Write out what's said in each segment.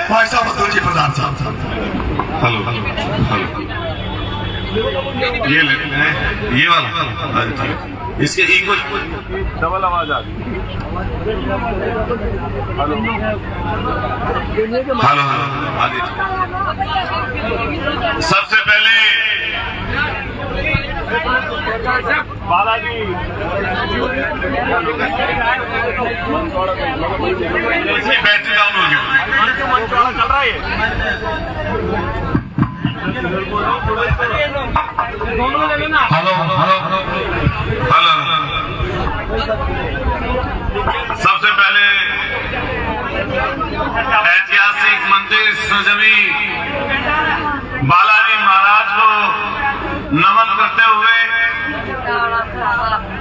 भाई साहब अब्दुल जी प्रधान साहब। हेलो हेलो हेलो, ये ले ये वाला, इसके इक्वल डबल आवाज आ रही। हेलो हेलो हेलो, सबसे पहले बालाजी बैटरी डाउन हो गया। चल रहा है हेलो हेलो हेलो, सबसे पहले ऐतिहासिक मंदिर सजवी बालाजी महाराज को नमन करते हुए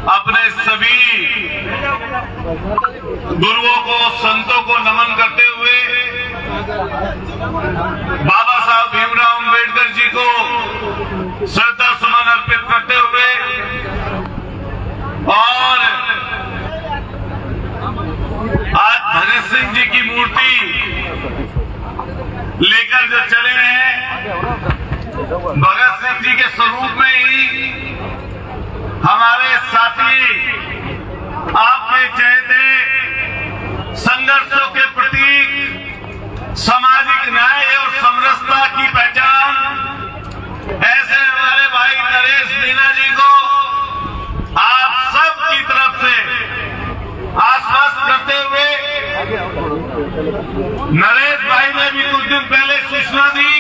अपने सभी गुरुओं को, संतों को नमन करते हुए बाबा साहब भीमराव अम्बेडकर जी को श्रद्धा सुमन अर्पित करते हुए और आज भगत सिंह जी की मूर्ति लेकर जो चले हैं, भगत सिंह जी के स्वरूप में ही हमारे साथी आपके चहेते संघर्षों के प्रतीक, सामाजिक न्याय और समरसता की पहचान ऐसे हमारे भाई नरेश मीणा जी को आप सब की तरफ से आश्वस्त करते हुए नरेश भाई ने भी कुछ दिन पहले सूचना दी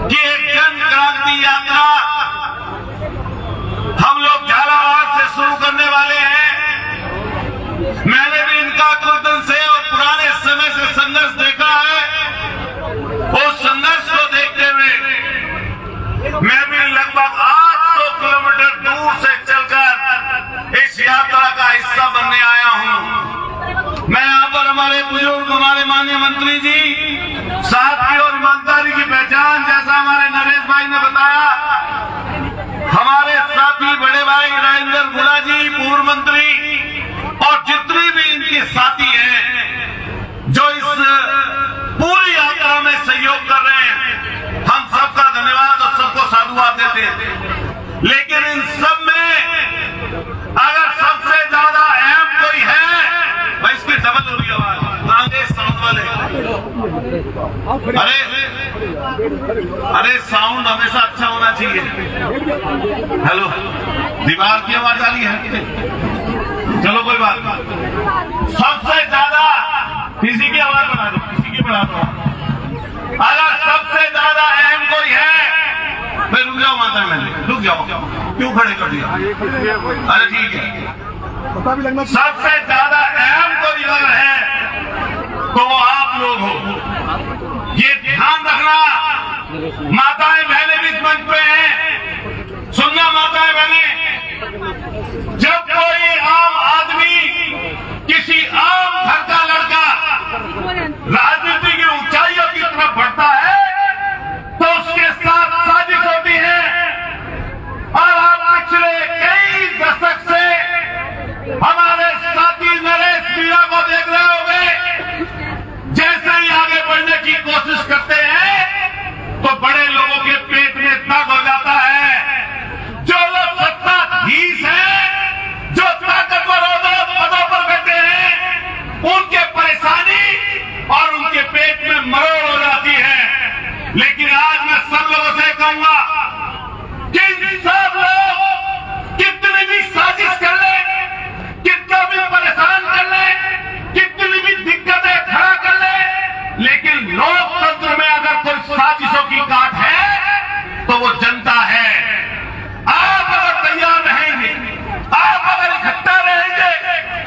कि एक जन क्रांति यात्रा हम लोग झालावाड़ से शुरू करने वाले हैं। मैंने भी इनका कुछ दिन से और पुराने समय से संघर्ष देखा है। उस संघर्ष को देखते हुए मैं भी लगभग 800 किलोमीटर दूर से चलकर इस यात्रा का हिस्सा बनने आया हूं। मैं यहाँ पर हमारे बुजुर्ग, हमारे माननीय मंत्री जी सादगी और ईमानदारी की पहचान, जैसा हमारे नरेश भाई ने बताया, हमारे साथी बड़े भाई राजेंद्र गुला जी पूर्व मंत्री और जितने भी इनके साथी हैं जो इस पूरी यात्रा में सहयोग कर रहे हैं, हम सबका धन्यवाद और सबको साधुवाद देते हैं। लेकिन इन सब में अगर सबसे ज्यादा अहम कोई है, भाई इसकी डबल हो रही आवाज, साउंड वाले, अरे साउंड हमेशा अच्छा होना चाहिए। हेलो, दीवार की आवाज आ रही है, चलो कोई बात नहीं। सबसे ज्यादा किसी की आवाज बना दो, किसी की बना दो। अगर सबसे ज्यादा अहम कोई है, मैं रुक जाओ माता, मैंने रुक जाओ, क्यों खड़े कर दिया? अरे ठीक है, सबसे ज्यादा अहम कोई अगर है तो वो आप लोग हो। ये ध्यान रखना, माताएं बहनें भी इस मंच पे हैं, सुनना माताएं बहनें, जब कोई आम आदमी, किसी आम घर का लड़का राजनीति की ऊंचाइयों की तरफ बढ़ता है तो उसके साथ साजिश होती है। और आप पिछले कई दशक से हमारे साथी नरेश मीणा को देख रहे होंगे, जैसे ही आगे बढ़ने की कोशिश करते हैं तो बड़े लोगों के पेट में तग हो जाता है। जो लोग सत्ताधीश हैं, जो ताकतवर पदों पर बैठे हैं, उनके परेशानी और उनके पेट में मरोड़ हो जाती है। लेकिन आज मैं सब लोगों से कहूंगा कि सब लोग कितनी भी साजिश कर ले, कितना भी परेशान कर ले, कितनी भी दिक्कतें खड़ा कर ले, लेकिन लोकतंत्र में अगर कोई साजिशों की काट है तो वो जनता है। आप अगर तैयार रहेंगे, आप अगर इकट्ठा रहेंगे,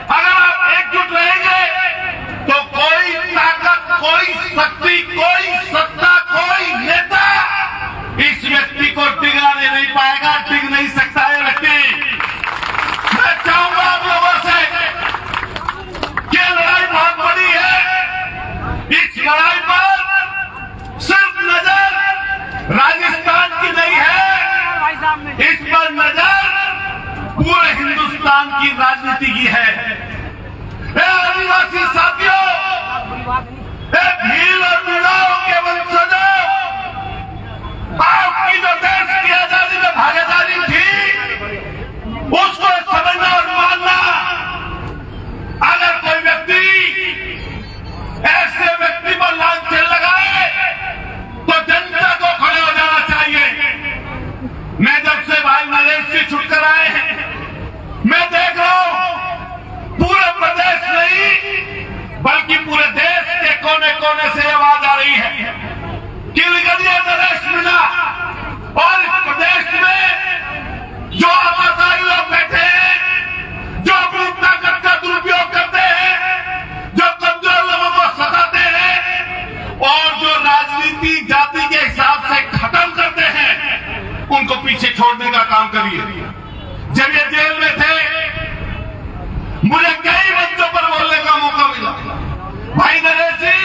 अगर आप एकजुट रहेंगे तो कोई ताकत, कोई शक्ति, कोई सत्ता, कोई नेता इस व्यक्ति को टिकाने नहीं पाएगा, टिक नहीं सकता है व्यक्ति। मैं चाहूंगा आप लोगों से कि लड़ाई बहुत बड़ी है। इस लड़ाई पर सिर्फ नजर राजस्थान की नहीं है, इस पर नजर पूरे हिंदुस्तान की राजनीति की है। आदिवासी साथियों, भील पूरे देश के कोने कोने से आवाज आ रही है कि ब्रिगेडियर नरेश मीणा और इस प्रदेश में जो आपाधारी लोग बैठे हैं, जो अपनी ताकत का दुरुपयोग करते हैं, जो कमजोर लोगों को सताते हैं और जो राजनीति जाति के हिसाब से खत्म करते हैं, उनको पीछे छोड़ने का काम करिए। जब ये जेल में थे, मुझे कई मंचों पर बोलने का मौका मिला। भाई नरेश जी,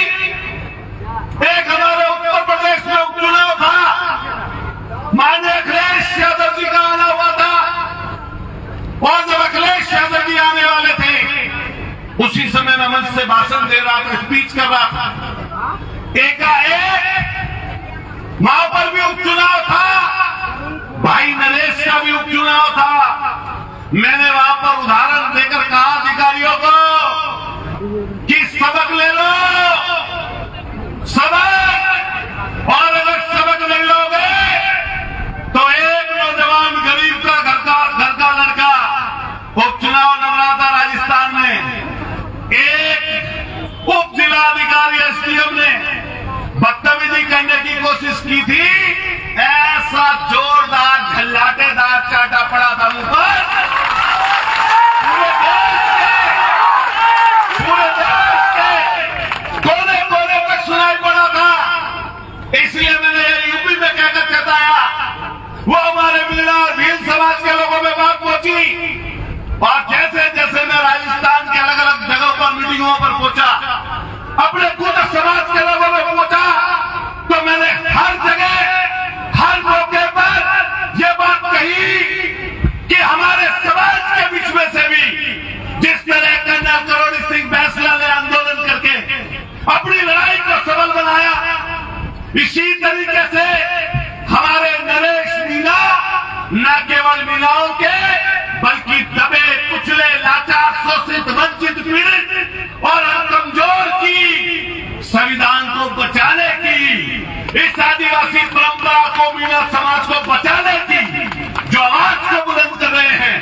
एक हमारे उत्तर प्रदेश में उपचुनाव था, माननीय अखिलेश यादव जी का आना हुआ था, और जब अखिलेश यादव जी आने वाले थे, उसी समय मैं मंच से भाषण दे रहा था, स्पीच कर रहा था। एकाएक वहां पर भी उपचुनाव था, भाई नरेश का भी उपचुनाव था। मैंने वहां पर उदाहरण देकर कहा अधिकारियों को कि सबक ले लो, सबक, और अगर सबक नहीं लोगे तो एक नौजवान गरीब का घर का लड़का उपचुनाव लड़ रहा था राजस्थान में, एक उप जिलाधिकारी एसडीएम ने बदतमीजी करने की कोशिश की थी, ऐसा जोरदार झल्लाटेदार चाटा पड़ा था मुंह पर, पूरे देश के कोने कोने तक सुनाई पड़ा था। इसलिए मैंने यूपी में कहकर कहताया, वो हमारे मीणा और भील समाज के लोगों में बात पहुंची, और जैसे जैसे मैं राजस्थान के अलग अलग जगहों पर मीटिंगों पर पहुंचा, अपने पूरे समाज के लोगों में पहुंचा, तो मैंने हर जगह हर मौके पर यह बात कही कि हमारे समाज के बीच में से भी जिस तरह कर्नल करोड़ी सिंह बैसला ने आंदोलन करके अपनी लड़ाई को सबल बनाया, इसी तरीके से हमारे नरेश मीणा न केवल मीणाओं के बल्कि दबे कुचले लाचार शोषित वंचित पीड़ित और कमजोर की संविधान को बचाने की, इस आदिवासी परंपरा को, मीणा समाज को बचाने की जो आवाज को बुलंद कर रहे हैं,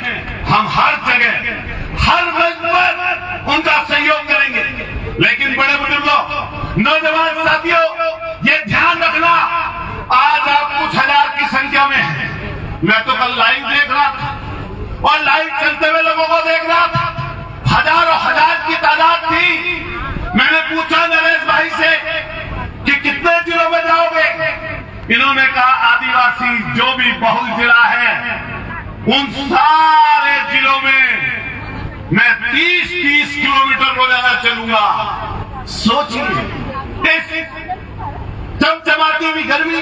हम हर जगह हर मंच पर उनका सहयोग करेंगे। लेकिन बड़े बुजुर्गों, नौजवान साथियों, ये ध्यान रखना, आज आप कुछ हजार की संख्या में हैं। मैं तो कल लाइव देख रहा था और लाइव चलते हुए लोगों को देख रहा था, हजारों हजार की तादाद थी। मैंने पूछा नरेश भाई से कि कितने जिलों में जाओगे? इन्होंने कहा आदिवासी जो भी बहुल जिला है उन सारे जिलों में मैं 30-30 किलोमीटर रोजाना चलूंगा। सोचिए, इस चमचमाती हुई गर्मी,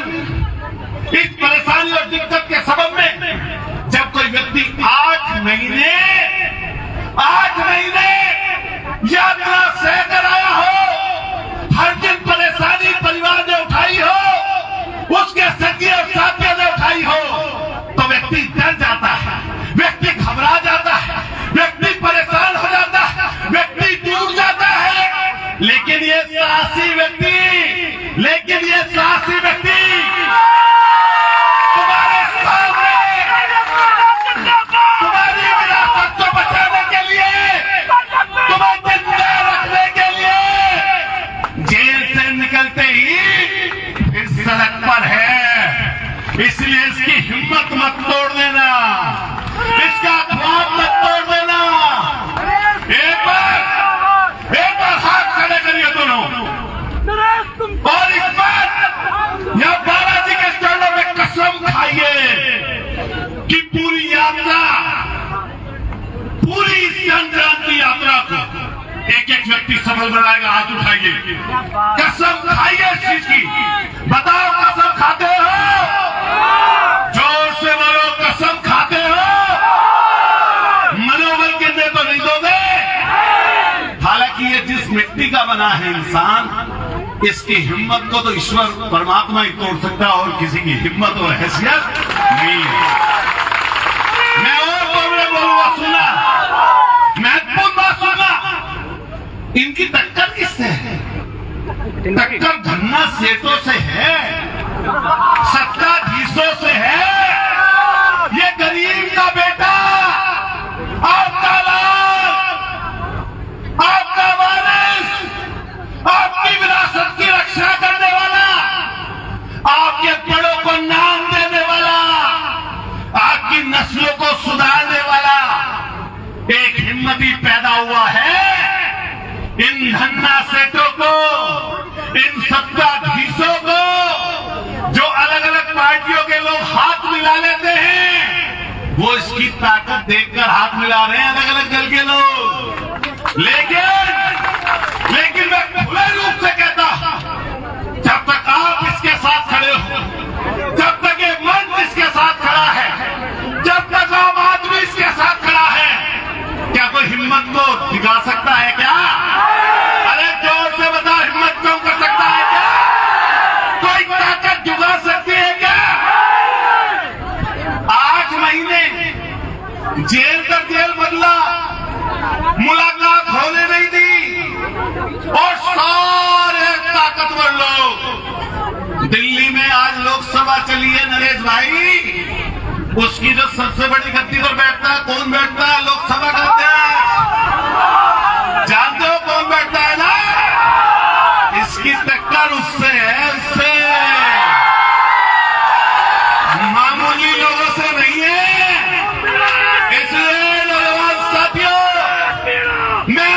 इस परेशानी और दिक्कत के सबब में जब कोई व्यक्ति 8 महीने यात्रा सह कर आया हो, हर दिन परेशानी परिवार ने उठाई हो, उसके सगी और साथियों ने उठाई हो, तो व्यक्ति डर जाता है, व्यक्ति घबरा जाता है, व्यक्ति परेशान हो जाता है, व्यक्ति टूट जाता है। लेकिन ये साहसी व्यक्ति तुम्हारे सामने तुम्हारी विरासत को बचाने के लिए, तुम्हें जिंदा रखने के लिए जेल से निकलते ही इस सड़क पर है। इसलिए इसकी हिम्मत मत तोड़ देना, इसका ख्वाब मत तोड़ देना। एक बार हाथ खड़े करिए दोनों, और इस बार यह बालाजी के चरणों में कसम खाइए कि पूरी यात्रा, पूरी संक्रांति यात्रा को एक एक व्यक्ति सफल बनाएगा। हाथ उठाइए, कसम खाइए इस चीज की। बताओ, कसम खाते हो? जोर से बोलो, कसम खाते हो? मनोबल गिरने तो नहीं दोगे? हालांकि ये जिस मिट्टी का बना है इंसान, इसकी हिम्मत को तो ईश्वर परमात्मा ही तोड़ सकता है, और किसी की हिम्मत और हैसियत नहीं है। मैं और बोलूंगा, सुना, महत्वपूर्ण बात सुनना, इनकी टक्कर किससे है? टक्कर धन्ना सेठों से है, सत्ताधीशों से है। ये गरीब का बेटा, आपका लाल, आपका वारिस, मिलकर हाथ मिला रहे हैं अलग अलग दल के लोग, लेकिन मैं खुले रूप से कहता, जब तक आप इसके साथ खड़े हो, जब तक ये मंच इसके साथ खड़ा है, जब तक आम आदमी इसके साथ खड़ा है, क्या कोई हिम्मत को दिखा सकता है क्या? अरे जोर से बता, हिम्मत क्यों कर सकता है क्या? कोई ताकत जुगा सकती है क्या? 8 महीने जेल का जेल बदला, मुलाकात होने नहीं दी, और सारे ताकतवर लोग दिल्ली में आज लोकसभा चली है नरेश भाई, उसकी जो सबसे बड़ी गद्दी पर बैठता है, कौन बैठता है? लोकसभा का अध्यक्ष। जानते हो कौन बैठता है ना? इसकी टक्कर उससे है, उससे, मामूली लोगों से नहीं है। इसलिए नौजवान साथियों, मैं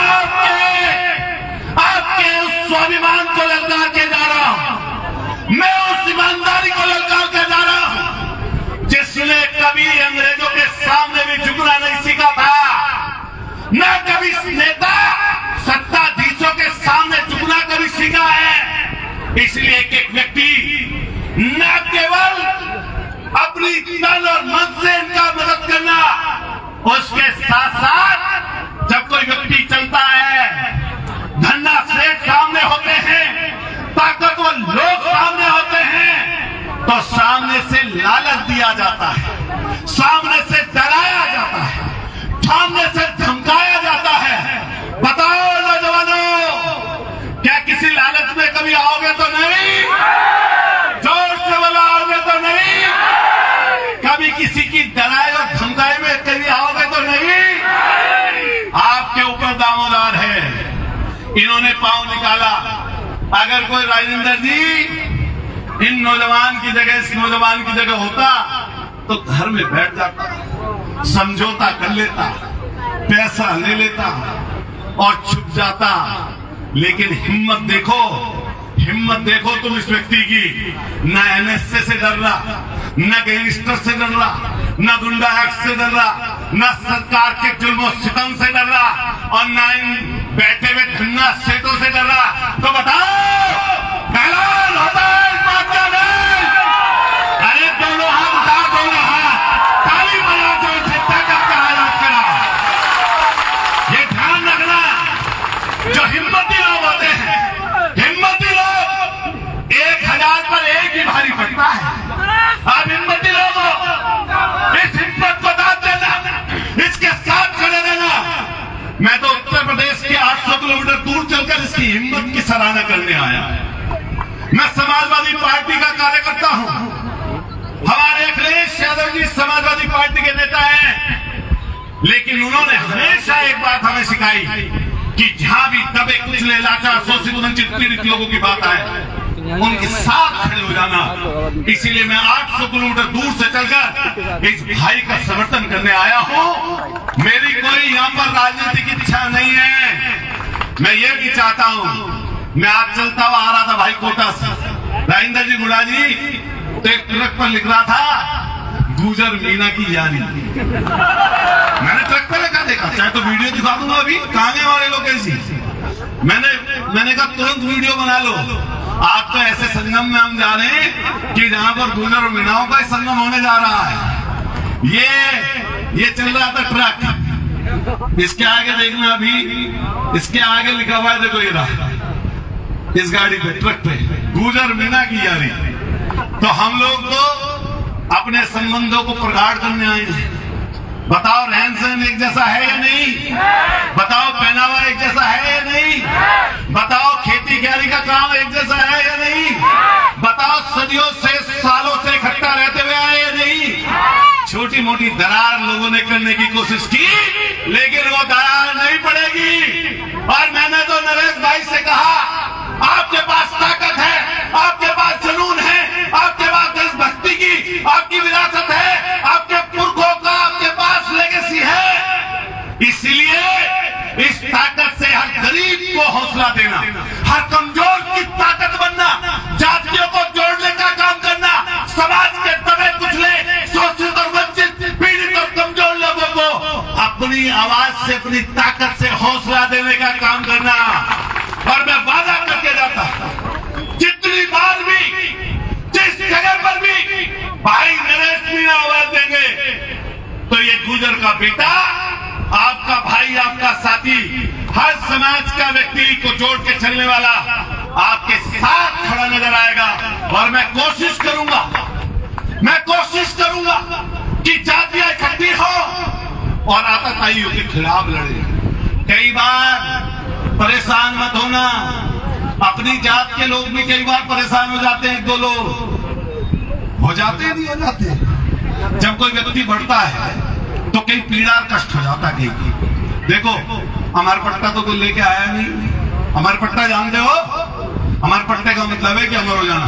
आपके उस स्वाभिमान को ललकार के जा रहा हूं, मैं उस ईमानदारी को ललकार के जा रहा हूं, जिसने कभी अंग्रेजों के सामने भी झुकना नहीं सीखा था, न कभी नेता सत्ताधीशों के सामने झुकना कभी सीखा है। इसलिए एक व्यक्ति न केवल अपनी तन और मन से इनका मदद करना, उसके साथ साथ जब कोई व्यक्ति चलता है, धन्ना श्रेष्ठ सामने होते हैं, ताकतवर लोग सामने होते हैं, तो सामने से लालच दिया जाता है, सामने से डराया जाता है, सामने से धमकाया जाता है। बताओ नौजवानों, क्या किसी लालच में कभी आओगे तो नहीं? जोर से बोला, आओगे तो नहीं? कभी किसी की डराए और धमकाए में कभी आओगे तो नहीं? आपके ऊपर दामोदार है, इन्होंने पांव निकाला। अगर कोई राजेंद्र जी इन नौजवान की जगह, इस नौजवान की जगह होता तो घर में बैठ जाता, समझौता कर लेता, पैसा ले लेता और छुप जाता। लेकिन हिम्मत देखो तुम इस व्यक्ति की, न एनएसए से डर रहा, न गैंगस्टर से डर रहा, न गुंडा एक्ट से डर रहा, न सरकार के जुल्म सितम से डर रहा, और न इन बैठे हुए धन्ना सेठों से डर रहा। तो बताओ, ऐलान होता है इस बात का नहीं? अरे दोनों हाथ उठा, दोनों हाथ ताली बजा, जो इसे ताकत का आजाद करा। ये ध्यान रखना, जो हिम्मती लोग होते हैं, हिम्मती लोग 1000 पर एक ही भारी पड़ता है। अब हिम्मती लोगों, इस हिम्मत को दाद देना, इसके साथ खड़े रहना। मैं तो उत्तर प्रदेश के 800 किलोमीटर दूर चलकर इसकी हिम्मत की सराहना करने आया। मैं समाजवादी पार्टी का कार्यकर्ता हूं, हमारे अखिलेश यादव जी समाजवादी पार्टी के नेता हैं, लेकिन उन्होंने हमेशा एक बात हमें सिखाई कि जहां भी दबे कुचले, लाचार, शोषित, वंचित, पीड़ित लोगों की बात आए, उनके साथ खड़े हो जाना। इसीलिए मैं 800 किलोमीटर दूर से चलकर इस भाई का समर्थन करने आया हूं। मेरी कोई यहाँ पर राजनीतिक इच्छा नहीं है। मैं ये भी चाहता हूं, मैं आज चलता हुआ आ रहा था भाई कोटा से, राजेंद्र जी गुड़ा जी, तो एक ट्रक पर लिख रहा था गुजर मीना की यारी। मैंने ट्रक पर लिखा देखा, चाहे तो वीडियो दिखा दूंगा अभी, कहाँ गए हमारे लोग ऐसी। मैंने कहा तुरंत वीडियो बना लो। आज तो ऐसे संगम में हम जा रहे हैं कि जहां पर गुजर और मीनाओं का संगम होने जा रहा है। ये चल रहा था ट्रक, इसके आगे देखना, अभी इसके आगे लिखा हुआ है, देखो ये रहा, इस गाड़ी पे, ट्रक पे, गुजर मीना की यारी। तो हम लोग तो अपने संबंधों को प्रगाढ़ करने आए हैं। बताओ रहन सहन एक जैसा है या नहीं? बताओ पहनावा एक जैसा है या नहीं? बताओ खेती कियारी का काम एक जैसा है या नहीं? बताओ सदियों से, सालों से इकट्ठा रहते हुए आए या नहीं? छोटी मोटी दरार लोगों ने करने की कोशिश की, लेकिन वो दरार नहीं पड़ेगी। और मैंने तो नरेश भाई से कहा, आपके पास ताकत है, आपके पास जुनून है, आपके पास देशभक्ति की आपकी विरासत है, आपके पुरखों का आपके पास लेगेसी है। इसलिए इस ताकत से हर गरीब को हौसला देना, हर कमजोर की ताकत बनना, जातियों को जोड़ने का काम करना, समाज के दबे कुचले, शोषित और वंचित, पीड़ित और कमजोर लोगों को समाज का व्यक्ति को जोड़ के चलने वाला आपके साथ खड़ा नजर आएगा। और मैं कोशिश करूंगा कि जातियां इकट्ठी हो और आतताइयों के खिलाफ लड़े। कई बार परेशान मत होना, अपनी जात के लोग भी कई बार परेशान हो जाते हैं, 1-2 लोग हो जाते। जब कोई व्यक्ति बढ़ता है तो कई पीड़ा कष्ट हो जाता है। देखो अमर पट्टा तो कोई लेके आया नहीं। अमर पट्टा जानते हो? अमर पट्टे का मतलब है कि अमर हो जाना।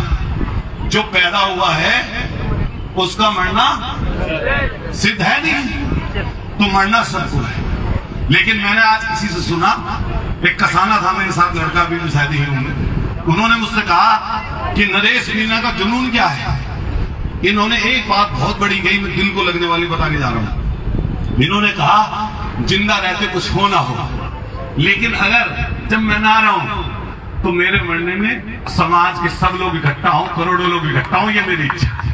जो पैदा हुआ है उसका मरना सिद्ध है नहीं, तो मरना सबको है। लेकिन मैंने आज किसी से सुना, एक कसाना था मेरे साथ, लड़का भी शादी ही होंगे, उन्होंने मुझसे कहा कि नरेश मीना का जुनून क्या है। इन्होंने एक बात बहुत बड़ी कही, मैं दिल को लगने वाली बता के जा रहा हूं। इन्होंने कहा जिंदा रहते कुछ हो ना हो, लेकिन अगर जब मैं ना रहूं तो मेरे मरने में समाज के सब लोग इकट्ठा हो, करोड़ों लोग इकट्ठा हो, ये मेरी इच्छा है।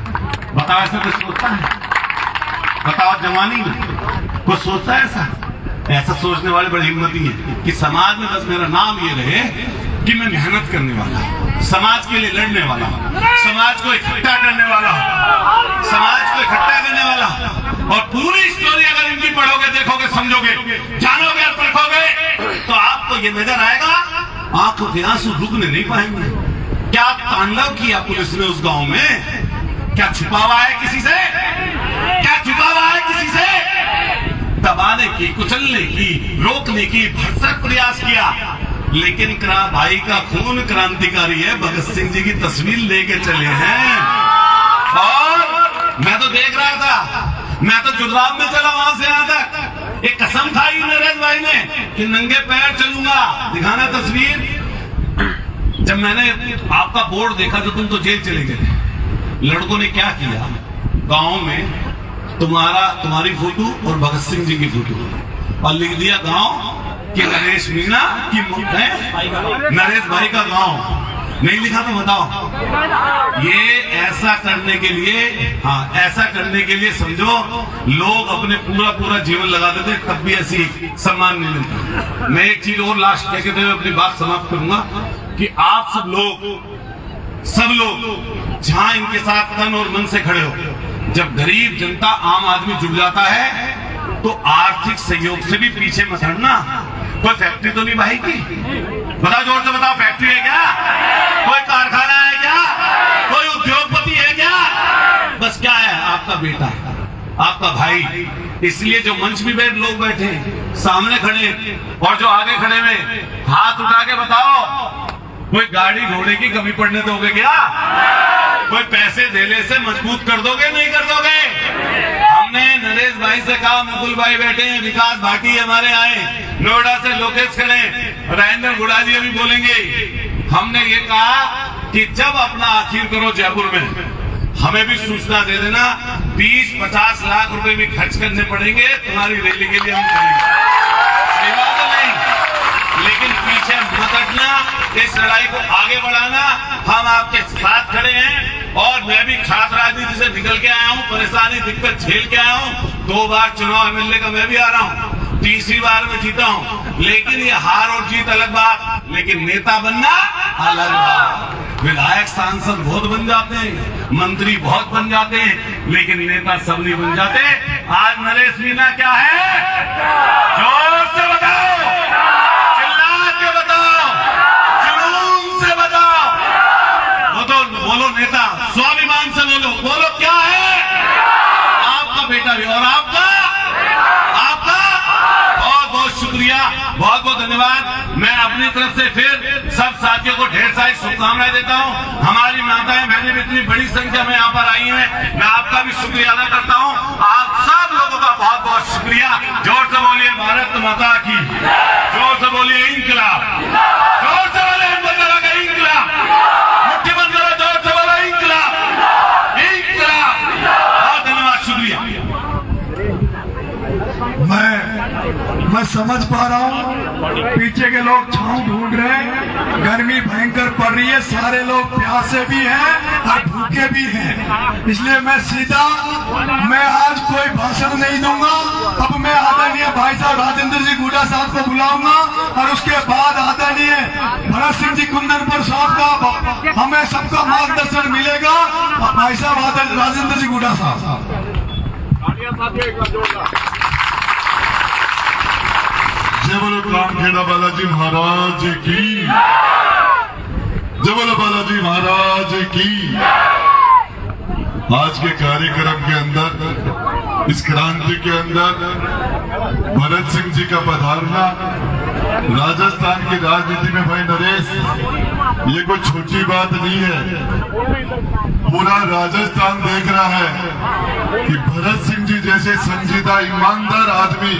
बताओ ऐसा कुछ सोचता है? बताओ जवानी में कुछ सोचता है ऐसा? ऐसा सोचने वाले बड़ी हिम्मती है कि समाज में बस मेरा नाम ये रहे कि मैं मेहनत करने वाला, समाज के लिए लड़ने वाला, समाज को इकट्ठा करने वाला, और पूरी स्टोरी अगर इनकी पढ़ोगे, देखोगे, समझोगे, जानोगे और परखोगे तो आपको ये नजर आएगा आंखों के आंसू रुकने नहीं पाएंगे। क्या तांडव किया पुलिस ने उस गांव में? क्या छुपा हुआ है किसी से? दबाने की, कुचलने की, रोकने की भरसक प्रयास किया, लेकिन भाई का खून क्रांतिकारी है। भगत सिंह जी की तस्वीर लेके चले हैं। और मैं तो देख रहा था, मैं तो जुर्राब में चला वहां से यहां तक। एक कसम खाई नरेश भाई ने कि नंगे पैर चलूंगा। दिखाना तस्वीर। जब मैंने आपका बोर्ड देखा तो तुम तो जेल चले गए। लड़कों ने क्या किया, गांव में तुम्हारी फोटो और भगत सिंह जी की फोटो, और लिख दिया गांव कि नरेश मीना की नरेश भाई का गांव। नहीं लिखा तो बताओ। ये ऐसा करने के लिए समझो लोग अपने पूरा जीवन लगा देते, तब भी ऐसी सम्मान नहीं मिलता। मैं एक चीज और लास्ट कहते हुए अपनी बात समाप्त करूंगा कि आप सब लोग जहां इनके साथ तन और मन से खड़े हो, जब गरीब जनता, आम आदमी जुड़ जाता है तो आर्थिक सहयोग से भी पीछे मत हटना। कोई फैक्ट्री तो नहीं भाई की? बताओ, जोर से बताओ, फैक्ट्री है क्या? कोई कारखाना है क्या? कोई उद्योगपति है क्या? बस क्या है? आपका बेटा, आपका भाई। इसलिए जो मंच में लोग बैठे, सामने खड़े और जो आगे खड़े में, हाथ उठा के बताओ, कोई गाड़ी घोड़े की कमी पड़ने दोगे क्या? कोई पैसे देने से मजबूत कर दोगे? नहीं कर दोगे। हमने नरेश भाई से कहा, मुकुल भाई बैठे हैं, विकास भाटी हमारे आए, नोएडा से लोकेश खड़े, राजेंद्र गुड़ा जी अभी बोलेंगे। हमने ये कहा कि जब अपना आखिर करो जयपुर में, हमें भी सूचना दे देना। 20-50 लाख रुपए भी खर्च करने पड़ेंगे तुम्हारी रैली के लिए, हम करेंगे। सही बात है नहीं? लेकिन पीछे मत हटना, इस लड़ाई को आगे बढ़ाना। हम आपके साथ खड़े हैं। और मैं भी छात्र राजनीति से निकल के आया हूँ, परेशानी दिक्कत झेल के आया हूँ। 2 बार चुनाव एमएलए का मैं भी आ रहा हूँ, 3री बार में जीता हूँ। लेकिन ये हार और जीत अलग बात, लेकिन नेता बनना अलग बात। विधायक सांसद बहुत बन जाते हैं, मंत्री बहुत बन जाते हैं, लेकिन नेता सब नहीं बन जाते। आज नरेश मीना क्या है? जोर से बताओ, चिल्ला के बताओ, जुनून से बताओ। बोलो नेता, स्वाभिमान से बोलो क्या है? आपका बेटा भी, और आपका बहुत शुक्रिया, बहुत धन्यवाद। मैं अपनी तरफ से फिर सब साथियों को ढेर सारी शुभकामनाएं देता हूं। हमारी माताएं बहनें भी इतनी बड़ी संख्या में यहाँ पर आई हैं, मैं आपका भी शुक्रिया अदा करता हूं। आप सब लोगों का बहुत शुक्रिया। जोर से बोलिए भारत माता की, जोर से बोलिए इंकलाब, जोर से बोलिए हिम्मत लगा के इंकलाब, मुट्ठी बंद करो, जोर से बोलो इंकलाब, इंकलाब। बहुत धन्यवाद, शुक्रिया। मैं समझ पा रहा हूँ, पीछे के लोग छांव ढूंढ रहे हैं, गर्मी भयंकर पड़ और ये सारे लोग प्यासे भी हैं और भूखे भी हैं। इसलिए मैं आज कोई भाषण नहीं दूंगा। अब मैं आदरणीय भाई साहब राजेंद्र जी गुडा साहब को बुलाऊंगा और उसके बाद आदरणीय भरत सिंह जी कुंदनपुर साहब का हमें सबका मार्गदर्शन मिलेगा। भाई साहब राजेंद्र जी गुडा साहब। जय बोलो कामखेड़ा बालाजी महाराज की, जय बोलो बालाजी महाराज की। आज के कार्यक्रम के अंदर, इस क्रांति के अंदर भरत सिंह जी का पधारना राजस्थान की राजनीति में, भाई नरेश, ये कोई छोटी बात नहीं है। पूरा राजस्थान देख रहा है कि भरत सिंह जी जैसे संजीदा ईमानदार आदमी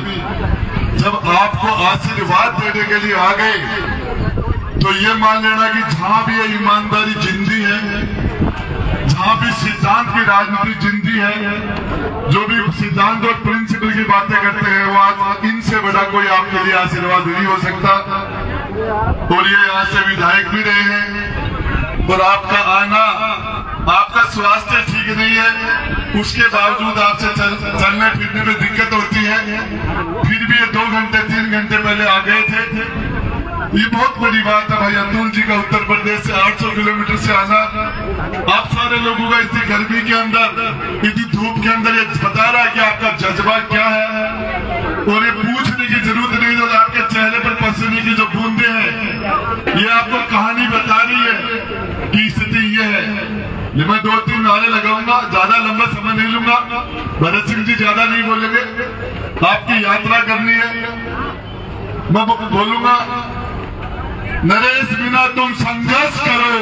जब आपको आशीर्वाद देने के लिए आ गए, तो ये मान लेना कि जहां भी ये ईमानदारी जिंदी है, जहां भी सिद्धांत की राजनीति जिंदी है, जो भी सिद्धांत और प्रिंसिपल की बातें करते हैं, वो आज इनसे बड़ा कोई आपके लिए आशीर्वाद नहीं हो सकता। और ये यहाँ से विधायक भी रहे हैं, और आपका आना, आपका स्वास्थ्य ठीक नहीं है, उसके बावजूद आपसे चलने फिरने में दिक्कत होती है, फिर भी ये 2 घंटे 3 घंटे पहले आ गए थे। ये बहुत बड़ी बात है भाई। अतुल जी का उत्तर प्रदेश से 800 किलोमीटर से आना, आप सारे लोगों का इतनी गर्मी के अंदर, इतनी धूप के अंदर, ये बता रहा है कि आपका जज्बा क्या है। और ये पूछने की जरूरत नहीं है, आपके चेहरे पर पसीने की जो बूंदे हैं, ये आपको कहानी बता रही है कि स्थिति ये है। ये मैं 2-3 नारे लगाऊंगा, ज्यादा लंबा समय नहीं लूंगा। भरत सिंह जी ज्यादा नहीं बोलेंगे, आपकी यात्रा करनी है। मैं बोलूंगा, नरेश बिना तुम संघर्ष करो,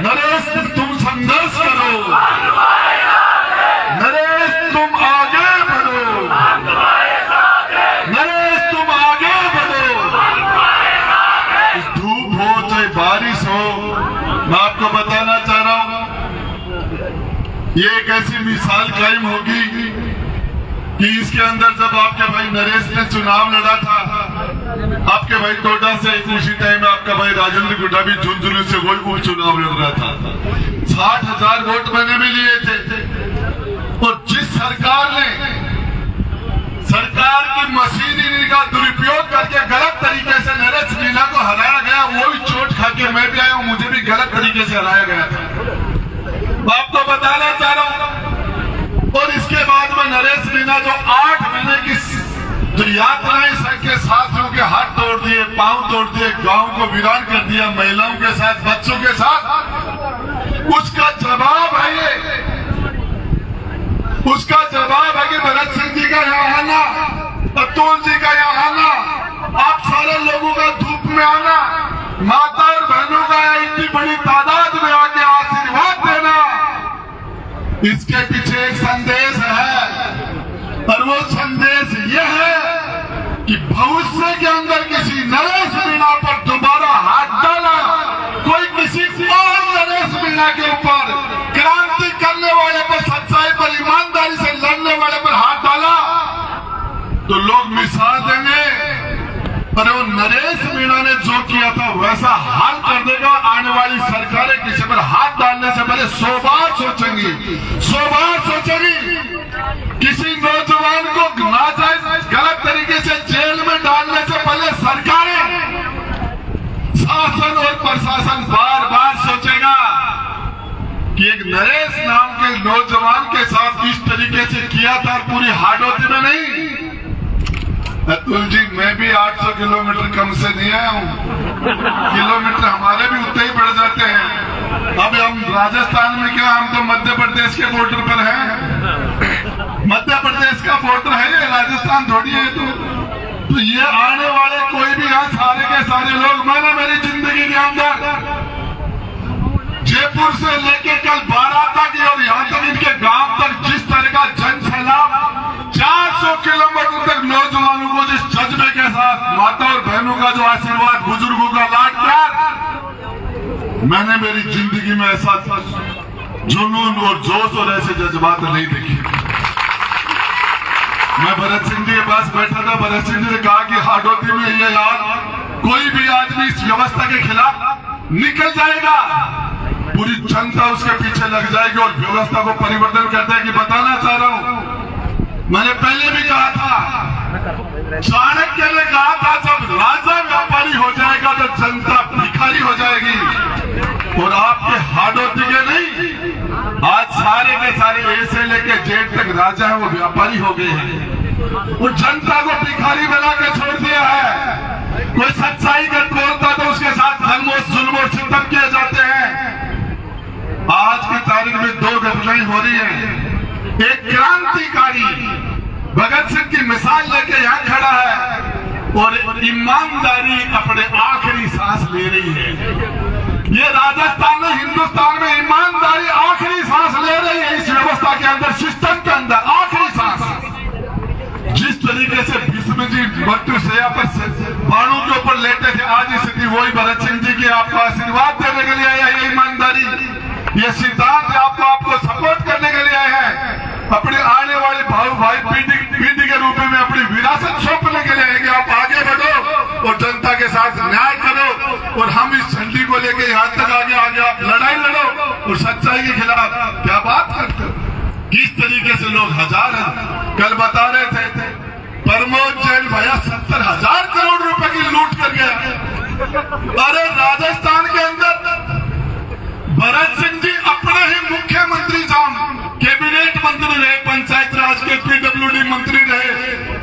नरेश तुम संघर्ष करो, नरेश तुम आगे बढ़ो, नरेश तुम आगे बढ़ो। धूप हो चाहे बारिश हो, मैं आपको बताना चाह रहा हूं, ये एक ऐसी मिसाल कायम होगी कि इसके अंदर जब आपके भाई नरेश ने चुनाव लड़ा था, आपके भाई टोडा से, उसी टाइम में आपका भाई राजेंद्र गुडा भी झुंझुनू से वही उपचुनाव लड़ रहा था। 60,000 वोट मैंने भी लिए थे। और जिस सरकार की मशीनरी का दुरुपयोग करके गलत तरीके से नरेश मीणा को हराया गया, वो भी चोट खा के मैं भी आया हूं, मुझे भी गलत तरीके से हराया गया था। आपको बताना चाह रहा हूं। और इसके बाद में नरेश मीणा जो 8 महीने की जो यात्राएं सबके साथियों के हाथ तोड़ दिए, पांव तोड़ दिए, गांव को वीरान कर दिया, महिलाओं के साथ, बच्चों के साथ, उसका जवाब है ये, उसका जवाब है कि भरत सिंह जी का यहाँ आना, अतुल जी का यहाँ आना, आप सारे लोगों का धूप में आना, माता और बहनों का इतनी बड़ी तादाद में आके आशीर्वाद देना, इसके पीछे एक संदेश है। और वो संदेश ये है कि भविष्य के अंदर किसी नरेश मीणा पर दोबारा हाथ डाला, कोई किसी और नरेश मीणा के ऊपर, क्रांति करने वाले पर, सच्चाई पर, ईमानदारी से लड़ने वाले पर हाथ डाला, तो लोग मिसाल देंगे। पर वो नरेश मीणा ने जो किया था वैसा हाल कर देगा। आने वाली सरकारें किसी पर हाथ डालने से पहले 100 बार सोचेंगी, 100 बार सोचेंगी। किसी नौजवान को नाजायज गलत तरीके से जेल में डालने से पहले सरकारें, शासन और प्रशासन बार बार सोचेगा कि एक नरेश नाम के नौजवान के साथ इस तरीके से किया था, पूरी हाडोती में नहीं। अतुल जी, मैं भी 800 किलोमीटर कम से नहीं आया हूँ, किलोमीटर हमारे भी उतने ही बढ़ जाते हैं। अब हम राजस्थान में क्या, हम तो मध्य प्रदेश के बॉर्डर पर हैं, मध्य प्रदेश का बॉर्डर है ये, राजस्थान थोड़ी है। तो ये आने वाले कोई भी यहाँ सारे के सारे लोग, मैंने मेरी जिंदगी के अंदर जयपुर से लेके कल 12 तक और यहाँ तक इनके गांव तक जिस तरह का जन सैलाब, 400 किलोमीटर तक नौजवानों को जिस जज्बे के साथ, माता और बहनों का जो आशीर्वाद, बुजुर्गों का लाड प्यार, मैंने मेरी जिंदगी में ऐसा जुनून और जोश और ऐसे जज्बात नहीं देखे। मैं भरत सिंह जी के पास बैठा था, भरत सिंह जी ने कहा कि हाडोती में ये यार कोई भी आदमी इस व्यवस्था के खिलाफ निकल जाएगा, पूरी जनता उसके पीछे लग जाएगी और व्यवस्था को परिवर्तन करते हैं। कि बताना चाह रहा हूं, मैंने पहले भी कहा था, चाणक्य ने कहा था जब राजा व्यापारी हो जाएगा तो जनता भिखारी हो जाएगी। और आपके हाडों दिखे नहीं, आज सारे के सारे ए से लेके जेठ तक राजा है वो व्यापारी हो गए हैं। वो जनता को भिखारी बना के छोड़ दिया है। कोई सच्चाई का बोलता तो उसके साथ जुल्म और सितम किए जाते हैं। आज की तारीख में दो घटनाएं हो रही हैं। एक क्रांतिकारी भगत सिंह की मिसाल लेके यहाँ खड़ा है और ईमानदारी अपने आखिरी सांस ले रही है। ये राजस्थान में, हिंदुस्तान में ईमानदारी आखिरी सांस ले रही है। इस व्यवस्था के अंदर, सिस्टम के अंदर आखिरी सांस। जिस तरीके से भीष्म जी मृत्यु शैया पर बाणों के ऊपर लेटे थे, आज स्थिति वही भगत सिंह जी की आपको आशीर्वाद देने के लिए आया। ये ईमानदारी, ये सिद्धांत आपको सपोर्ट करने के लिए आए हैं। अपने आने वाले भाई पीढ़ी के रूप में अपनी विरासत सौंपने के लिए है कि आप आगे बढ़ो और जनता के साथ न्याय करो। और हम इस झंडी को लेकर यहाँ तक आगे आप लड़ाई लड़ो और सच्चाई के खिलाफ। क्या बात करते हो, किस तरीके से लोग हजार हैं। कल बता रहे थे प्रमोद जैन भैया 70,000 करोड़ रुपए की लूट कर गया। अरे राजस्थान के अंदर भरत सिंह जी अपने ही मुख्यमंत्री जाम कैबिनेट मंत्री रहे, पंचायत राज के पीडब्ल्यूडी मंत्री रहे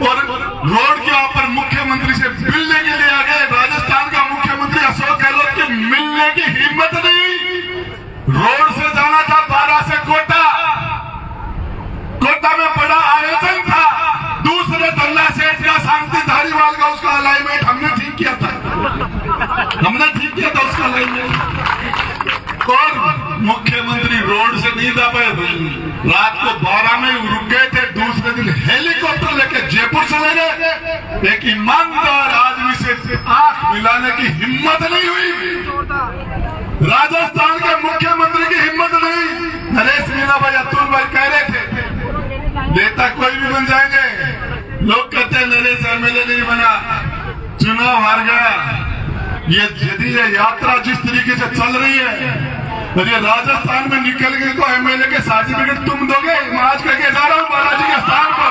और रोड के ऊपर मुख्यमंत्री से मिलने के लिए आ गए। राजस्थान का मुख्यमंत्री अशोक गहलोत के मिलने की हिम्मत नहीं। रोड से जाना था 12 से कोटा में बड़ा आयोजन था। दूसरे धरना सेठ का, शांति धारीवाल का, उसका अलाइनमेंट हमने ठीक किया था उसका अलाइनमेंट। और मुख्यमंत्री रोड से नहीं जा पाए, रात को 12 में रुक गए थे। दूसरे दिन हेलीकॉप्टर लेके जयपुर चले गए। एक ईमानदार आदमी से आंख मिलाने की हिम्मत नहीं हुई। राजस्थान के मुख्यमंत्री की हिम्मत नहीं। नरेश मीणा भाई, अतुल भाई कह रहे थे नेता कोई भी बन जाएंगे। लोग कहते हैं नरेश एमएलए नहीं बना, चुनाव हार गया। यदि ये यात्रा जिस तरीके से चल रही है और ये राजस्थान में निकल गए तो एमएलए के सर्टिफिकेट तुम दोगे? मैं आज करके जा रहा हूँ बालाजी के स्थान पर,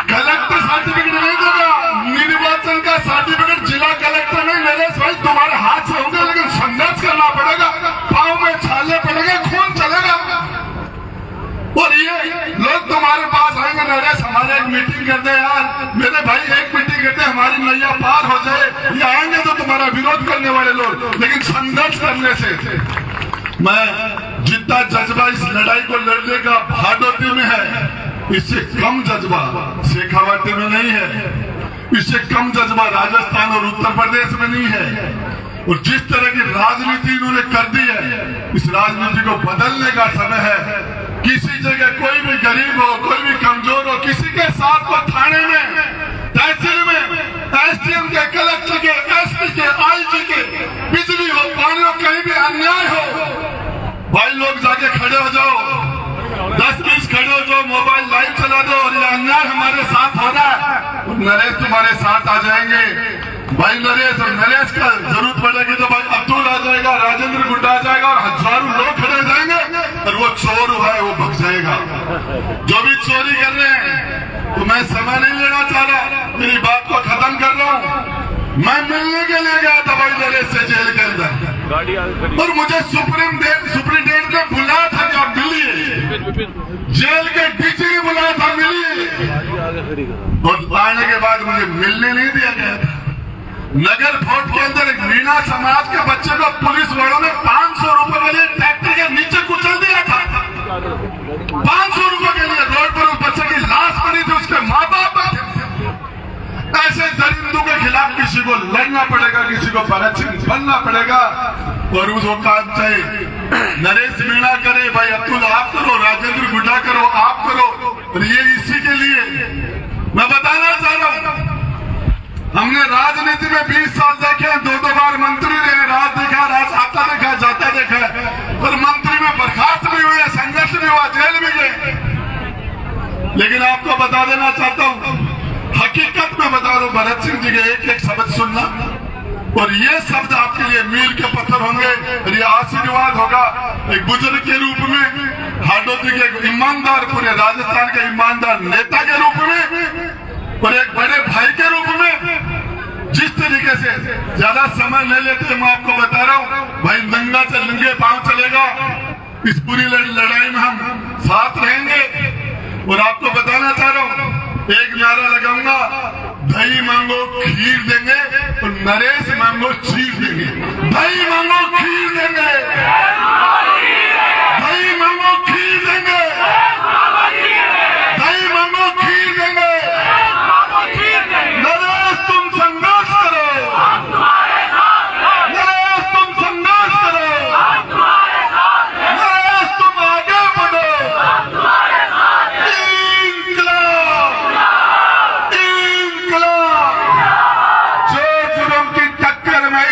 कलेक्टर सर्टिफिकेट नहीं देगा। निर्वाचन का सर्टिफिकेट जिला कलेक्टर नहीं, नरेश भाई तुम्हारे हाथ से होंगे, लेकिन संघर्ष करना पड़ेगा, पाँव में छाले पड़ेंगे, खून चलेगा। और ये लोग तुम्हारे पास आएंगे, नरेश हमारे एक मीटिंग करते हैं यार, मेरे भाई एक मीटिंग करते हैं, हमारी नैया पार हो जाए। ये आएंगे तो तुम्हारा विरोध करने वाले लोग, लेकिन संघर्ष करने से मैं जितना जज्बा इस लड़ाई को लड़ने का भाडोती में है, इससे कम जज्बा शेखावाटी में नहीं है, इससे कम जज्बा राजस्थान और उत्तर प्रदेश में नहीं है। और जिस तरह की राजनीति इन्होंने कर दी है, इस राजनीति को बदलने का समय है। किसी जगह कोई भी गरीब हो, कोई भी कमजोर हो, किसी के साथ को थाने में, तहसील में, एसडीएम के, कलेक्टर के, एसपी के, आईजी के, बिजली हो, पानी हो, कहीं भी अन्याय हो, भाई लोग जाके खड़े हो जाओ, 10-20 खड़े हो जाओ, मोबाइल लाइव चला दो और ये अन्याय हमारे साथ हो रहा है, नरेश तुम्हारे साथ आ जाएंगे। भाई नरेश का जरूरत पड़ेगी तो भाई अब्दुल आ जाएगा, राजेंद्र गुड्डा आ जाएगा और हजारों लोग खड़े हो जाएंगे और वो चोर हुआ है वो भग जाएगा। जो भी चोरी कर रहे हैं, तो मैं समय नहीं लेना चाह रहा, मेरी बात को खत्म कर रहा हूँ। मैं मिलने के लिए गया था भाई नरेश से जेल के अंदर, और मुझे सुप्रीटेंडेंट ने बुलाया था कि आप मिलिए, जेल के डीजी ने बुलाया था मिलिए, और आने के बाद मुझे मिलने नहीं दिया गया था। नगर फोर्ट के अंदर एक मीणा समाज के बच्चे को पुलिस वालों ने 500 रुपए के लिए ट्रैक्टर के नीचे कुचल दिया था। 500 रुपए के लिए रोड पर उस बच्चे की लाश पड़ी थी, उसके माँ बाप थे। ऐसे दरिंदों के खिलाफ किसी को लड़ना पड़ेगा, किसी को भगत सिंह बनना पड़ेगा। और उसको काम चाहिए, नरेश मीणा करे, भाई अब्दुल आप करो, राजेंद्र गुड्डा करो, आप करो। और ये इसी के लिए मैं बताना चाह रहा हूँ, हमने राजनीति में 20 साल देखे, 2-2 बार मंत्री रहे, राज देखा, राज आता देखा, जाता देखा, पर मंत्री में बर्खास्त भी हुए, संघर्ष भी हुआ, जेल भी गए। लेकिन आपको बता देना चाहता हूं हकीकत में बता रहा हूं, भरत सिंह जी के एक एक शब्द सुनना, और ये शब्द आपके लिए मील के पत्थर होंगे और ये आशीर्वाद होगा एक बुजुर्ग के रूप में, हाडोती के एक ईमानदार, पूरे राजस्थान के ईमानदार नेता के रूप में, और एक बड़े भाई के रूप में। जिस तरीके से ज्यादा समय नहीं लेते, मैं आपको बता रहा हूँ भाई, नंगा नंगे पांव चलेगा, इस पूरी लड़ाई में हम साथ रहेंगे। और आपको बताना चाह रहा हूँ, एक नारा लगाऊंगा, दही मांगो खीर देंगे और नरेश मांगो चीर देंगे। दही मांगो खीर देंगे, दही मांगो खीर देंगे, दही मांगो खीर देंगे। नरेश तुम संघर्ष करो, नरेश तुम संघर्ष करो, नरेश तुम आगे बढ़ो।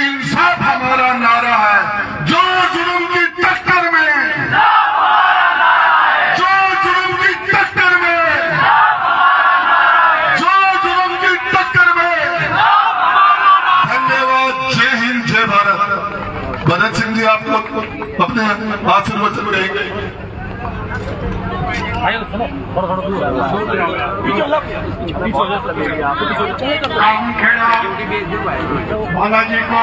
इंसाफ हमारा नारा है, जो जुर्म की टक्कर में, जो जुर्म की टक्कर में, जो जुर्म की टक्कर में। धन्यवाद, जय हिंद, जय भारत। भरत सिंह जी आप लोग अपने आशीर्वचन कहेंगे। बालाजी को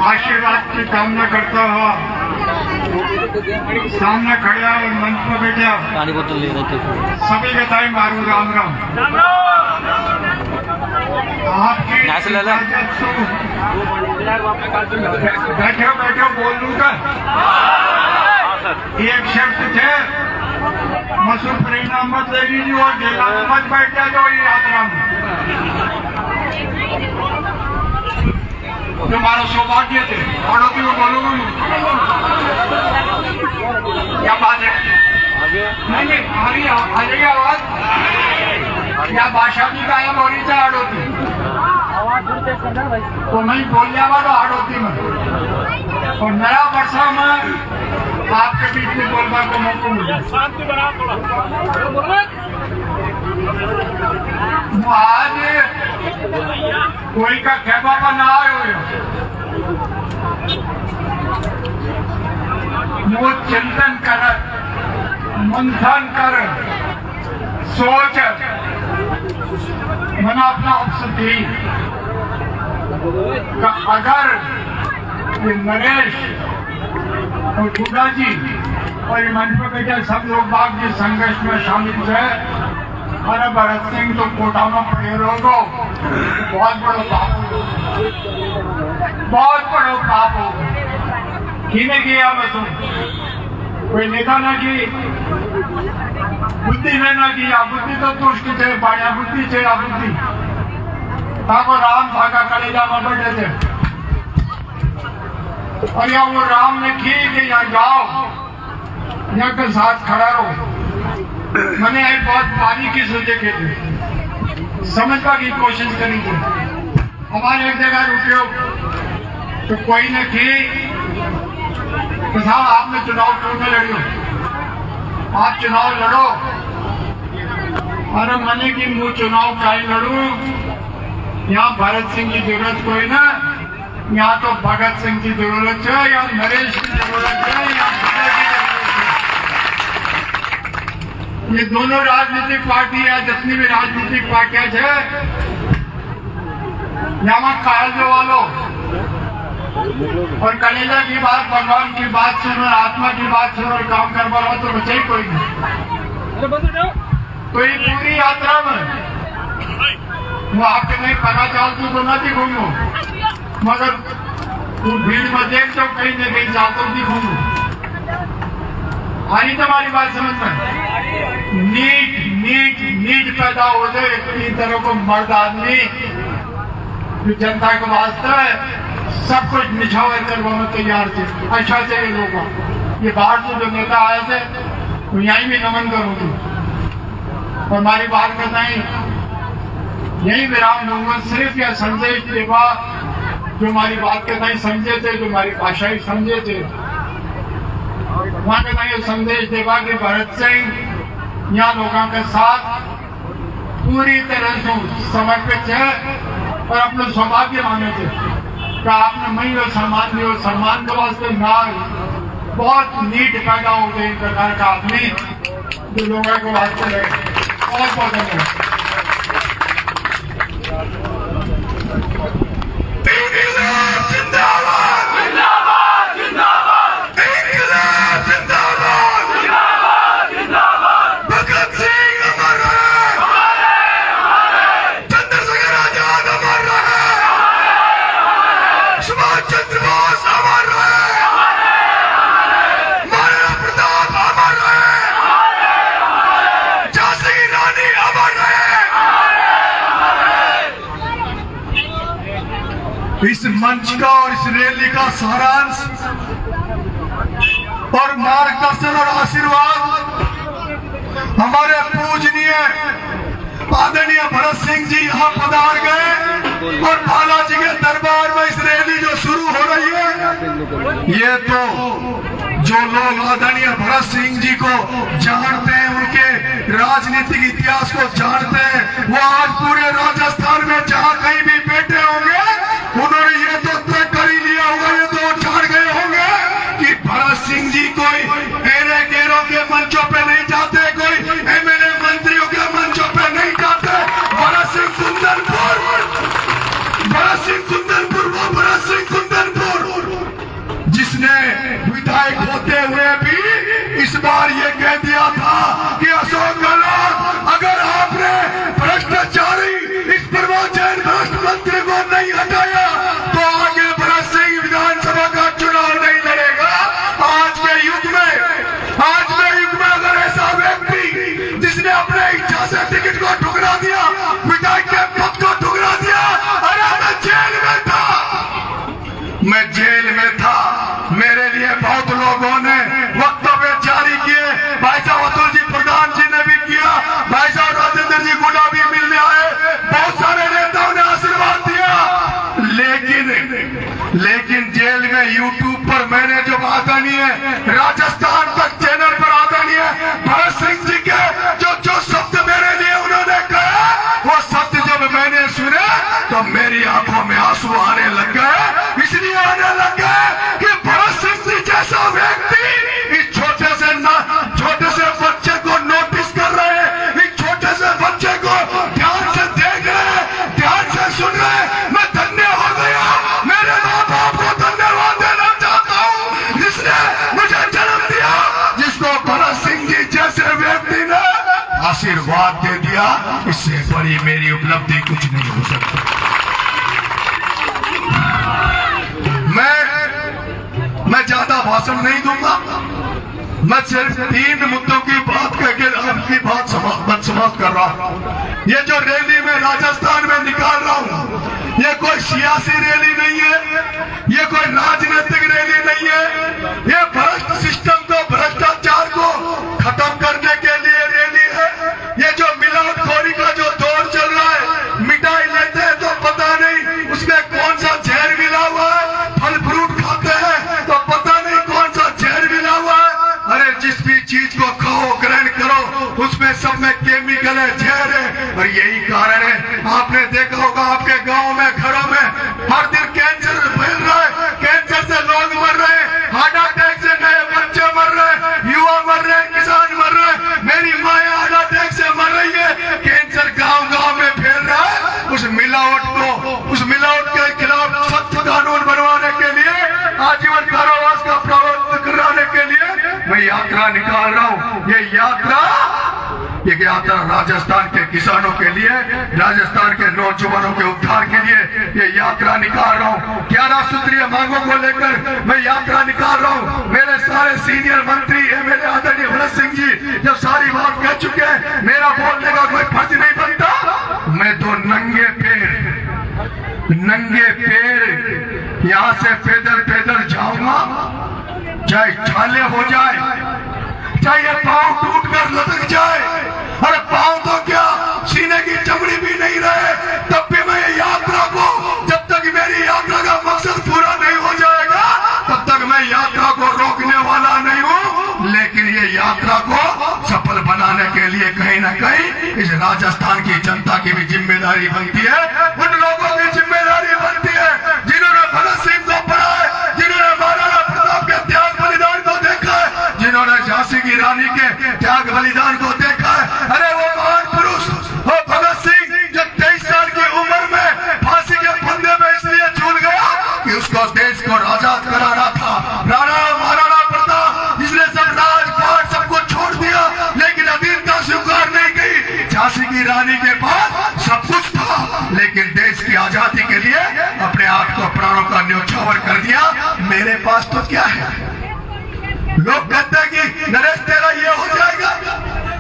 आशीर्वाद की कामना करता हुआ सामने खड़ा और मंच पर बैठा सभी के टाइम मारू राम राम। आपकी बैठो बैठो बोल दूंगा। एक शब्द थे, मसूद परिणाम मत ले लीजिए और गेला मत बैठ जाओ ये यात्रा में। जो हमारा सौभाग्य थे, आड़ोती को बोलूंगा क्या बात है? नहीं आ रही आवाज या भाषा भी गायब हो रही थी आड़ोती तो नहीं बोल जावा तो आड़ोती में, और नया वर्षा में आपके बीच में बोलने को मौका मिला। शांति बना थोड़ा। आज कोई का खेबा पर ना आयो, वो चिंतन कर, मंथन कर, सोच मना अपना अवसर थी। अगर ये नरेश और गुड्डा जी और ये मंच पर बैठे सब लोग बाग जिस संघर्ष में शामिल थे, अरे भरत सिंह तो कोटा में पड़े रहोगो, बहुत बड़ा पाप हो, बहुत बड़ा पाप हो। किने किया मैं तुम कोई नेता ना की बुद्धि ने ना किया, बुद्धि तो दुष्ट थे, बढ़िया बुद्धि थे, अबुद्धि ताको राम भागा कलेजा में बैठे थे। और यहाँ वो राम ने की कि यहाँ जाओ, यहाँ के साथ खड़ा रहो। मैंने एक बहुत बारीकी से देखे थे, समझने की कोशिश करी थी। हमारे एक जगह रुके हो तो कोई ने की तो साहब आपने चुनाव क्यों नहीं लड़ो, आप चुनाव लड़ो। अरे मैंने की मुझ चुनाव का ही लड़ू, यहाँ भरत सिंह की जरूरत कोई ना, यहाँ तो भगत सिंह की जरूरत है, या नरेश की जरूरत है, या गुड्डा की जरूरत है। ये दोनों राजनीतिक पार्टी या जितनी भी राजनीतिक पार्टियां है, यहाँ कायदे वालों और कलेजा की बात, भगवान की बात सुनो, आत्मा की बात सुनो और काम करवा रहा तो बचे कोई नहीं। तो ये पूरी यात्रा में वो आपके नहीं पता चलती तो न दिखूंगा, मगर वो भीड़ में देख तो कहीं न कहीं जाकर दिखूंगा। आई तुम्हारी बात समझ में? नीट नीट नीट पैदा हो जाए तीन तरह को मर्द आदमी जो जनता के वास्ते सब कुछ निछावर करवाने तैयार थे। अच्छा से ये लोग, ये बाहर से जो नेता आए थे वो यहीं भी नमन करोगे और हमारी बात करना ही यही विराम लूंगा। सिर्फ यह संदेश देवा जो हमारी बात करना ही समझे थे, जो हमारी भाषा ही समझे थे, वहां कहना ये संदेश देवा कि भरत सिंह यहाँ लोगों के साथ पूरी तरह से समर्पित है और अपने सौभाग्य माने थे कि आपने मई और सम्मान के वास्ते ना बहुत नीट पैदा हो गए प्रकार का आदमी जो लोगों को वास्ते रहे। बहुत बहुत धन्यवाद। इस मंच का और इस रैली का सारांश और मार्गदर्शन और आशीर्वाद हमारे पूजनीय आदरणीय भरत सिंह जी यहाँ पधार गए और बालाजी के दरबार में इस रैली जो शुरू हो रही है, ये तो जो लोग आदरणीय भरत सिंह जी को जानते हैं, उनके राजनीतिक इतिहास को जानते हैं, वो आज पूरे राजस्थान में जहाँ कहीं भी बैठे होंगे उन्होंने ये तो तय कर ही लिया होगा, ये तो जान गए होंगे कि भरत सिंह जी कोई एरे गेरों के मंचों पे नहीं जाते, कोई एमएलए मंत्रियों के मंचों पे नहीं जाते। भरत सिंह कुंदनपुर, भरत सिंह कुंदनपुर, वो भरत सिंह कुंदनपुर जिसने विधायक होते हुए भी इस बार ये कह दिया था कि अशोक गहलोत, अगर आपने भ्रष्टाचारी इस प्रमोद जैन भ्रष्ट मंत्री को नहीं हटाया तो आगे भरत सिंह विधानसभा का चुनाव नहीं लड़ेगा। आज के युग में अगर ऐसा व्यक्ति जिसने अपने इच्छा से टिकट को ठुकरा दिया, विधायक के पद को ठुकरा दिया, अरे मैं जेल में था, मेरे लिए बहुत लोगों ने वक्तव्य जारी किए, भाई साहब अतुल जी प्रधान जी ने भी किया, भाई साहब राजेंद्र जी गुड़ा भी मिलने आए, बहुत सारे नेताओं ने आशीर्वाद दिया, लेकिन जेल में यूट्यूब पर मैंने जो आदरणीय राजस्थान तक चैनल पर आदरणीय भरत सिंह जी के जो शब्द मेरे लिए उन्होंने कहा, वो शब्द जब मैंने सुने तो मेरी आंखों में आंसू आने लग गए। इसलिए आने लग गए कि भरत सिंह जी जैसा व्यक्ति इस छोटे से बच्चे को नोटिस कर रहे हैं, इस छोटे से बच्चे को ध्यान से देख रहे हैं, ध्यान से सुन रहे हैं। मैं धन्य हो गया, मेरे माँ बाप को धन्यवाद देना चाहता हूँ जिसने मुझे जन्म दिया, जिसको भरत सिंह जी जैसे व्यक्ति ने आशीर्वाद दे दिया। इससे बड़ी मेरी उपलब्धि कुछ नहीं हो सकती। मैं ज्यादा भाषण नहीं दूंगा, मैं सिर्फ 3 मुद्दों की बात करके आपकी बात समाप्त कर रहा हूँ। ये जो रैली में राजस्थान में निकाल रहा हूँ, ये कोई सियासी रैली नहीं है, ये कोई राजनीतिक रैली नहीं है, ये भ्रष्ट सिस्टम को, भ्रष्टाचार को खत्म करने के लिए रैली है। ये जो मिलावटखोरी का जो दौर चल रहा है, मिठाई लेते हैं तो पता नहीं उसमें कौन सा जहर मिला हुआ है, फल फ्रूट खाते हैं तो पता नहीं कौन सा जहर मिला हुआ है। अरे जिस भी चीज को खाओ, ग्रहण करो, उसमें सब में केमिकल है, जहर है। और यही कारण है, आपने देखा होगा आपके गांव में, घरों में हर दिन कैंसर फैल रहा है, कैंसर से लोग मर रहे हैं, हार्ट अटैक से नए बच्चे मर रहे हैं, युवा मर रहे हैं, किसान मर रहे हैं, मेरी माँ हार्ट अटैक से मर रही है। कैंसर गाँव गाँव में फैल रहा है। उस मिलावट के खिलाफ सख्त कानून बनवाने के लिए, आजीवन कारावास का प्रावधान कराने के लिए मैं यात्रा निकाल रहा हूँ। ये यात्रा राजस्थान के किसानों के लिए, राजस्थान के नौजवानों के उद्धार के लिए ये यात्रा निकाल रहा हूँ। 11 सूत्रीय मांगों को लेकर मैं यात्रा निकाल रहा हूँ। मेरे सारे सीनियर मंत्री, एमएलए आदरणीय भरत सिंह जी जब सारी बात कह चुके हैं, मेरा बोलने का कोई फर्ज नहीं बनता। मैं तो नंगे पैर यहाँ से पैदल जाऊंगा, चाहे छाले हो जाए, चाहे पांव टूट कर लटक जाए। अरे पांव तो क्या, सीने की चमड़ी भी नहीं रहे, तब भी मैं ये यात्रा को, जब तक मेरी यात्रा का मकसद पूरा नहीं हो जाएगा, तब तक मैं यात्रा को रोकने वाला नहीं हूँ। लेकिन ये यात्रा को सफल बनाने के लिए कहीं ना कहीं इस राजस्थान की जनता जिम्मेदारी बनती है, उन लोगों की जिम्मेदारी बनती है जिन्होंने भगत सिंह को पढ़ा है, जिन्होंने महाराणा प्रताप के त्याग बलिदान को देखा है, जिन्होंने झांसी की रानी के त्याग बलिदान को देखा है। अरे वो महान पुरुष वो भगत सिंह जो 23 साल की उम्र में फांसी के फंदे में इसलिए झूल गया कि उसको देश को आजाद कराना था। राणा महाराणा प्रताप इसने सब राजपाट सब कुछ छोड़ दिया, लेकिन अधीनता स्वीकार नहीं की। झांसी की रानी के पास सब कुछ था, लेकिन देश की आजादी के लिए अपने आप को प्राणों का न्योछावर कर दिया। मेरे पास तो क्या है? लोग कहते हैं कि नरेश तेरा ये हो जाएगा।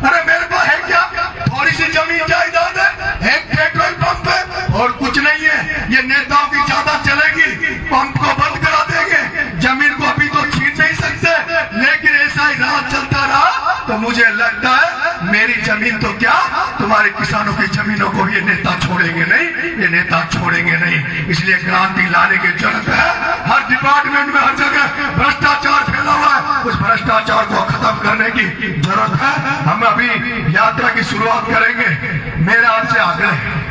अरे मेरे पास है क्या? थोड़ी सी जमीन जायदाद है, एक पेट्रोल पंप है और कुछ नहीं है। ये नेताओं की ज्यादा चलेगी, पंप को बंद करा देंगे, जमीन को अभी तो छीन नहीं सकते, लेकिन ऐसा ही राज चलता रहा तो मुझे लगता है मेरी जमीन तो क्या तुम्हारे किसानों की जमीनों को ये नेता छोड़ेंगे नहीं, ये नेता छोड़ेंगे नहीं। इसलिए क्रांति लाने की जरूरत है। हर डिपार्टमेंट में हर जगह भ्रष्टाचार फैला हुआ है, उस भ्रष्टाचार को खत्म करने की जरूरत है। हम अभी यात्रा की शुरुआत करेंगे। मेरा आपसे आग्रह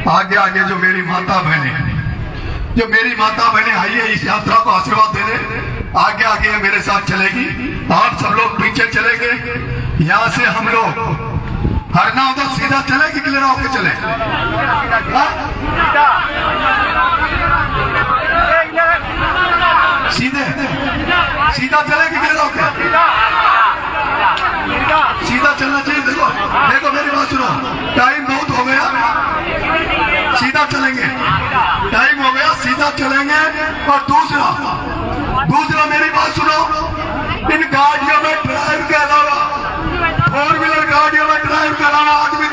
आगे आगे जो मेरी माता बहने आई है इस यात्रा को आशीर्वाद देने, आगे आगे मेरे साथ चलेगी। आप सब लोग पीछे चलेंगे। यहाँ से हम लोग हरना तो सीधा चले कि क्लियर होके चले? सीधा चले कि क्लियर होके? सीधा चलना चाहिए। देखो मेरी बात सुनो, टाइम बहुत हो गया, सीधा चलेंगे। टाइम हो गया, सीधा चलेंगे। और दूसरा मेरी बात सुनो, इन गाड़ियों में ड्राइव के अलावा, 4 व्हीलर गाड़ियों में ड्राइव के अलावा आदमी